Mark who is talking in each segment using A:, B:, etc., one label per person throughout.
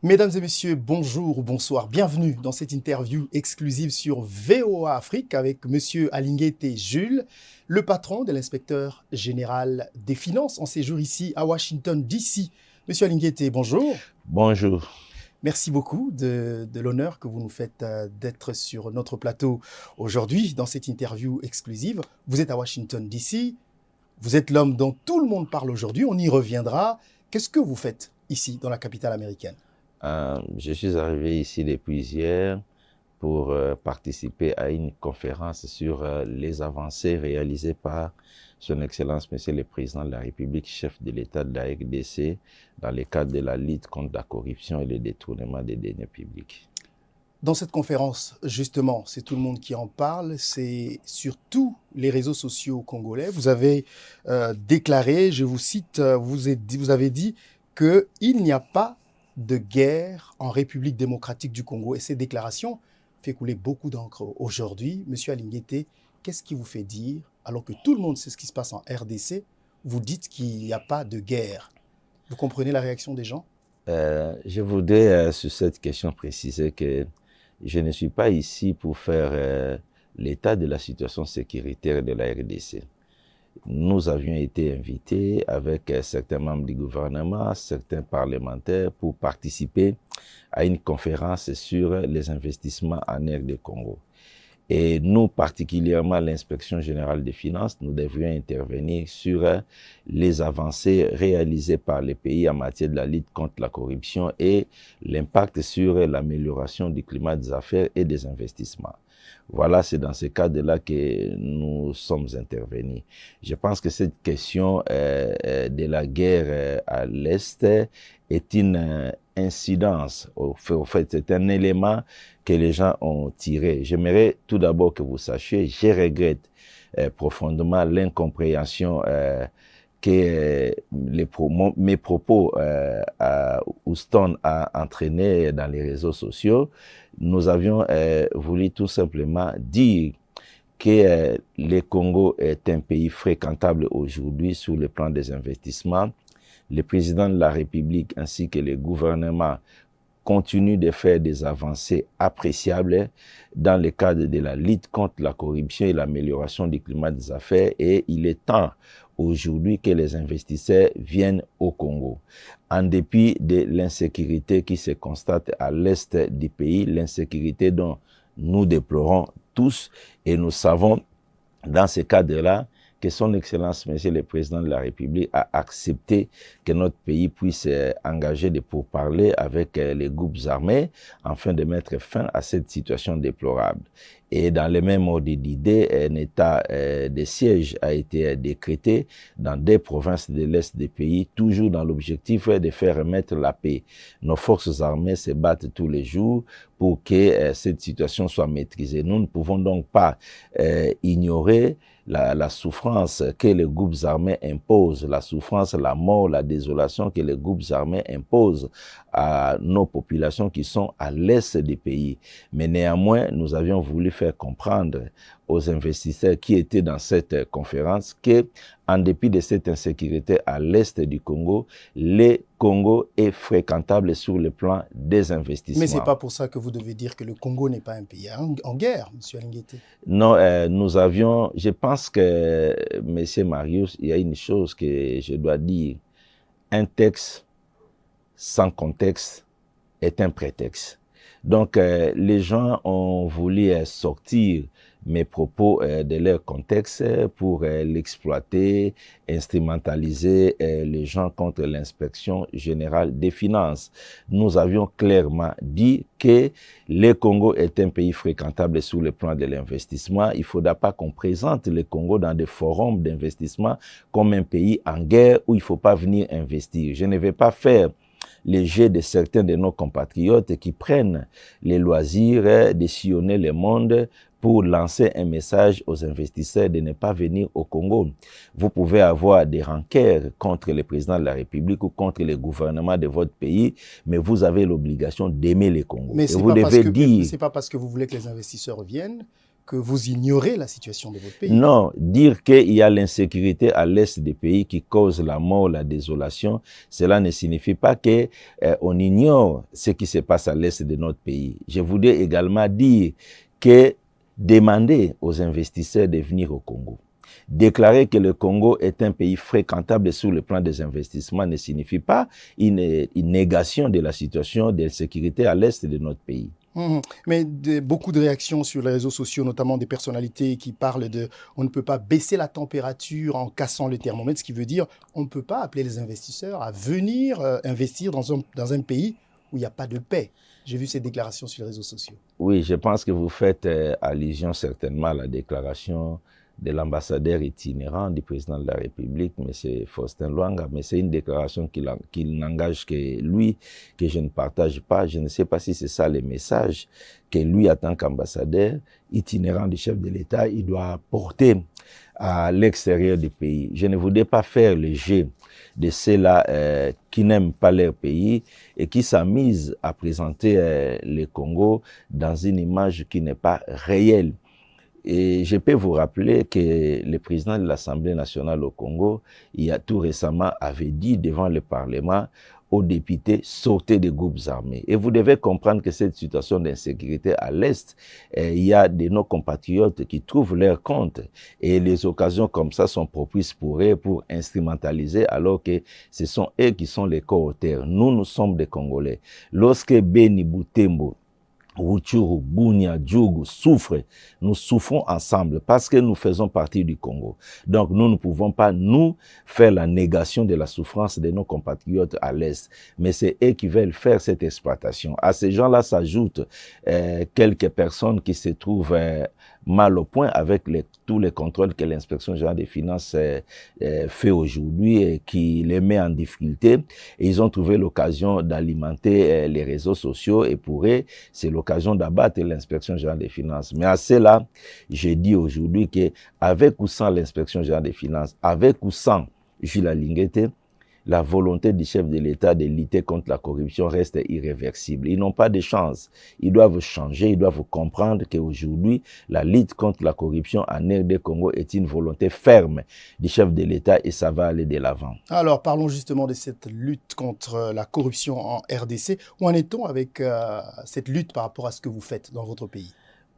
A: Mesdames et messieurs, bonjour ou bonsoir. Bienvenue dans cette interview exclusive sur VOA Afrique avec Monsieur Alinguete Jules, le patron de l'inspecteur général des finances en séjour ici à Washington, D.C. Monsieur Alinguete, bonjour.
B: Bonjour.
A: Merci beaucoup de l'honneur que vous nous faites d'être sur notre plateau aujourd'hui dans cette interview exclusive. Vous êtes à Washington, D.C. Vous êtes l'homme dont tout le monde parle aujourd'hui. On y reviendra. Qu'est-ce que vous faites ici dans la capitale américaine?
B: Je suis arrivé ici depuis hier pour participer à une conférence sur les avancées réalisées par Son Excellence Monsieur le Président de la République, chef de l'État de la RDC, dans le cadre de la lutte contre la corruption et le détournement des deniers publics.
A: Dans cette conférence, justement, c'est tout le monde qui en parle, c'est sur tous les réseaux sociaux congolais. Vous avez déclaré, je vous cite, vous avez dit qu'il n'y a pas de guerre en République démocratique du Congo. Et ces déclarations fait couler beaucoup d'encre aujourd'hui. Monsieur Alinguete, qu'est-ce qui vous fait dire, alors que tout le monde sait ce qui se passe en RDC, vous dites qu'il n'y a pas de guerre? Vous comprenez la réaction des gens?
B: Je voudrais sur cette question préciser que je ne suis pas ici pour faire l'état de la situation sécuritaire de la RDC. Nous avions été invités avec certains membres du gouvernement, certains parlementaires pour participer à une conférence sur les investissements en RD Congo. Et nous, particulièrement l'inspection générale des finances, nous devions intervenir sur les avancées réalisées par les pays en matière de la lutte contre la corruption et l'impact sur l'amélioration du climat des affaires et des investissements. Voilà, c'est dans ce cadre-là que nous sommes intervenus. Je pense que cette question de la guerre à l'Est est une incidence. Au fait, c'est un élément que les gens ont tiré. J'aimerais tout d'abord que vous sachiez, je regrette profondément l'incompréhension que mes propos à Houston a entraîné dans les réseaux sociaux. Nous avions voulu tout simplement dire que le Congo est un pays fréquentable aujourd'hui sur le plan des investissements. Le président de la République ainsi que le gouvernement continuent de faire des avancées appréciables dans le cadre de la lutte contre la corruption et l'amélioration du climat des affaires, et il est temps aujourd'hui que les investisseurs viennent au Congo. En dépit de l'insécurité qui se constate à l'est du pays, l'insécurité dont nous déplorons tous, et nous savons dans ce cadre-là que Son Excellence, Monsieur le Président de la République, a accepté que notre pays puisse engager des pourparlers avec les groupes armés afin de mettre fin à cette situation déplorable. Et dans le même ordre d'idée, un état de siège a été décrété dans des provinces de l'Est du pays, toujours dans l'objectif de faire remettre la paix. Nos forces armées se battent tous les jours pour que cette situation soit maîtrisée. Nous ne pouvons donc pas ignorer la souffrance que les groupes armés imposent, la souffrance, la mort, la désolation que les groupes armés imposent à nos populations qui sont à l'est du pays. Mais néanmoins, nous avions voulu faire comprendre aux investisseurs qui étaient dans cette conférence que, en dépit de cette insécurité à l'est du Congo, le Congo est fréquentable sur le plan des investissements.
A: Mais ce n'est pas pour ça que vous devez dire que le Congo n'est pas un pays en guerre, M. Alinguete.
B: Non, nous avions, je pense que, M. Marius, il y a une chose que je dois dire. Un texte sans contexte est un prétexte. Donc, les gens ont voulu sortir mes propos de leur contexte pour l'exploiter, instrumentaliser les gens contre l'inspection générale des finances. Nous avions clairement dit que le Congo est un pays fréquentable sur le plan de l'investissement. Il ne faudra pas qu'on présente le Congo dans des forums d'investissement comme un pays en guerre où il ne faut pas venir investir. Je ne vais pas faire les jeux de certains de nos compatriotes qui prennent les loisirs de sillonner le monde pour lancer un message aux investisseurs de ne pas venir au Congo. Vous pouvez avoir des rancœurs contre le président de la République ou contre le gouvernement de votre pays, mais vous avez l'obligation d'aimer le Congo.
A: Mais ce n'est pas parce que vous voulez que les investisseurs viennent que vous ignorez la situation de votre pays.
B: Non, dire qu'il y a l'insécurité à l'est des pays qui cause la mort, la désolation, cela ne signifie pas que on ignore ce qui se passe à l'est de notre pays. Je voudrais également dire que demander aux investisseurs de venir au Congo, déclarer que le Congo est un pays fréquentable sur le plan des investissements ne signifie pas une négation de la situation d'insécurité à l'est de notre pays.
A: Mais beaucoup de réactions sur les réseaux sociaux, notamment des personnalités qui parlent de on ne peut pas baisser la température en cassant le thermomètre, ce qui veut dire on ne peut pas appeler les investisseurs à venir investir dans un pays où il n'y a pas de paix. J'ai vu ces déclarations sur les réseaux sociaux.
B: Oui, je pense que vous faites allusion certainement à la déclaration de l'ambassadeur itinérant du président de la République, M. Faustin Luanga, mais c'est une déclaration qu'il n'engage que lui, que je ne partage pas. Je ne sais pas si c'est ça le message que lui, en tant qu'ambassadeur itinérant du chef de l'État, il doit porter à l'extérieur du pays. Je ne voudrais pas faire le jeu de ceux-là qui n'aiment pas leur pays et qui s'amusent à présenter le Congo dans une image qui n'est pas réelle. Et je peux vous rappeler que le président de l'Assemblée nationale au Congo, il y a tout récemment, avait dit devant le Parlement aux députés, sortez des groupes armés. Et vous devez comprendre que cette situation d'insécurité à l'Est, il y a de nos compatriotes qui trouvent leur compte. Et les occasions comme ça sont propices pour eux pour instrumentaliser alors que ce sont eux qui sont les co-auteurs. Nous sommes des Congolais. Lorsque Beni Butembo, Rutshuru, Bunia, Djougou souffrent, nous souffrons ensemble parce que nous faisons partie du Congo. Donc nous ne pouvons pas, nous, faire la négation de la souffrance de nos compatriotes à l'Est. Mais c'est eux qui veulent faire cette exploitation. À ces gens-là s'ajoutent quelques personnes qui se trouvent mal au point avec tous les contrôles que l'inspection générale des finances fait aujourd'hui et qui les met en difficulté. Et ils ont trouvé l'occasion d'alimenter les réseaux sociaux et pour eux, c'est l'occasion d'abattre l'inspection générale des finances. Mais à cela, j'ai dit aujourd'hui qu'avec ou sans l'inspection générale des finances, avec ou sans Jules Alinguete, la volonté du chef de l'État de lutter contre la corruption reste irréversible. Ils n'ont pas de chance. Ils doivent changer, ils doivent comprendre qu'aujourd'hui, la lutte contre la corruption en RD Congo est une volonté ferme du chef de l'État et ça va aller de l'avant.
A: Alors, parlons justement de cette lutte contre la corruption en RDC. Où en est-on avec cette lutte par rapport à ce que vous faites dans votre pays?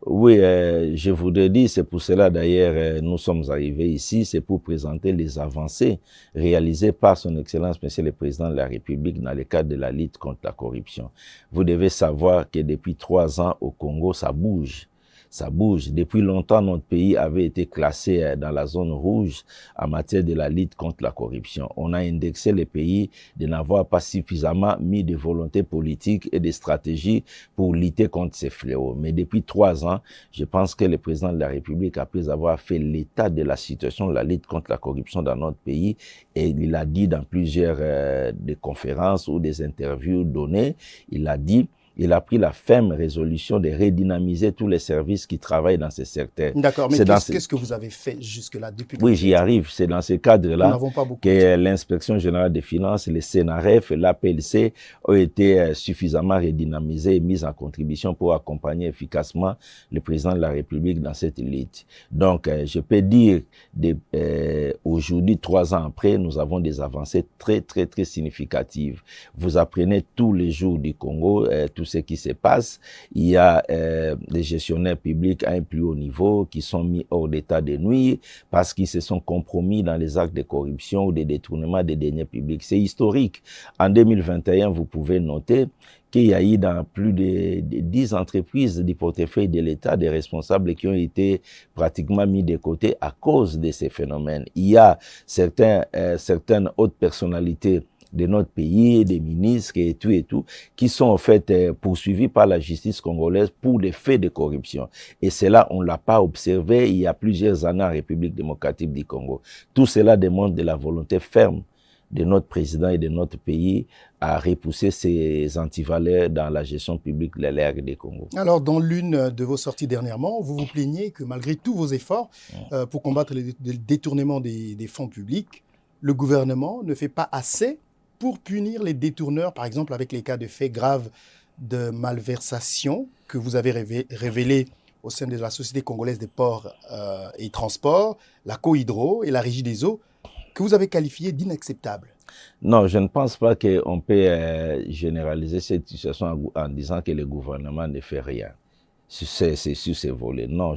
B: Oui, je voudrais dire, c'est pour cela d'ailleurs nous sommes arrivés ici, c'est pour présenter les avancées réalisées par son Excellence Monsieur le Président de la République dans le cadre de la lutte contre la corruption. Vous devez savoir que depuis 3 ans au Congo, ça bouge. Ça bouge. Depuis longtemps, notre pays avait été classé dans la zone rouge en matière de la lutte contre la corruption. On a indexé les pays de n'avoir pas suffisamment mis de volonté politique et de stratégie pour lutter contre ces fléaux. Mais depuis 3 ans, je pense que le président de la République, après avoir fait l'état de la situation de la lutte contre la corruption dans notre pays, et il a dit dans plusieurs des conférences ou des interviews données, il a dit il a pris la ferme résolution de redynamiser tous les services qui travaillent dans ce secteur.
A: D'accord, mais qu'est-ce que vous avez fait jusque-là depuis?
B: Oui, j'y arrive. C'est dans ce cadre-là que l'inspection générale des finances, le CNRF et l'APLC ont été suffisamment redynamisés et mis en contribution pour accompagner efficacement le président de la République dans cette lutte. Donc, je peux dire, aujourd'hui, 3 ans après, nous avons des avancées très, très, très significatives. Vous apprenez tous les jours du Congo, tout ce qui se passe. Il y a des gestionnaires publics à un plus haut niveau qui sont mis hors d'état de nuire parce qu'ils se sont compromis dans les actes de corruption ou de détournement des deniers publics. C'est historique. En 2021, vous pouvez noter qu'il y a eu dans plus de 10 entreprises du portefeuille de l'État des responsables qui ont été pratiquement mis de côté à cause de ces phénomènes. Il y a certaines hautes personnalités de notre pays, des ministres et tout, qui sont en fait poursuivis par la justice congolaise pour des faits de corruption. Et cela, on ne l'a pas observé il y a plusieurs années en République démocratique du Congo. Tout cela démontre de la volonté ferme de notre président et de notre pays à repousser ces antivaleurs dans la gestion publique de la RD Congo.
A: Alors, dans l'une de vos sorties dernièrement, vous vous plaignez que malgré tous vos efforts pour combattre le détournement des fonds publics, le gouvernement ne fait pas assez pour punir les détourneurs, par exemple avec les cas de faits graves de malversation que vous avez révélés au sein de la Société congolaise des ports et transports, la Cohydro et la Régie des eaux, que vous avez qualifié d'inacceptable.
B: Non, je ne pense pas qu'on peut généraliser cette situation en disant que le gouvernement ne fait rien sur ces volets. Non.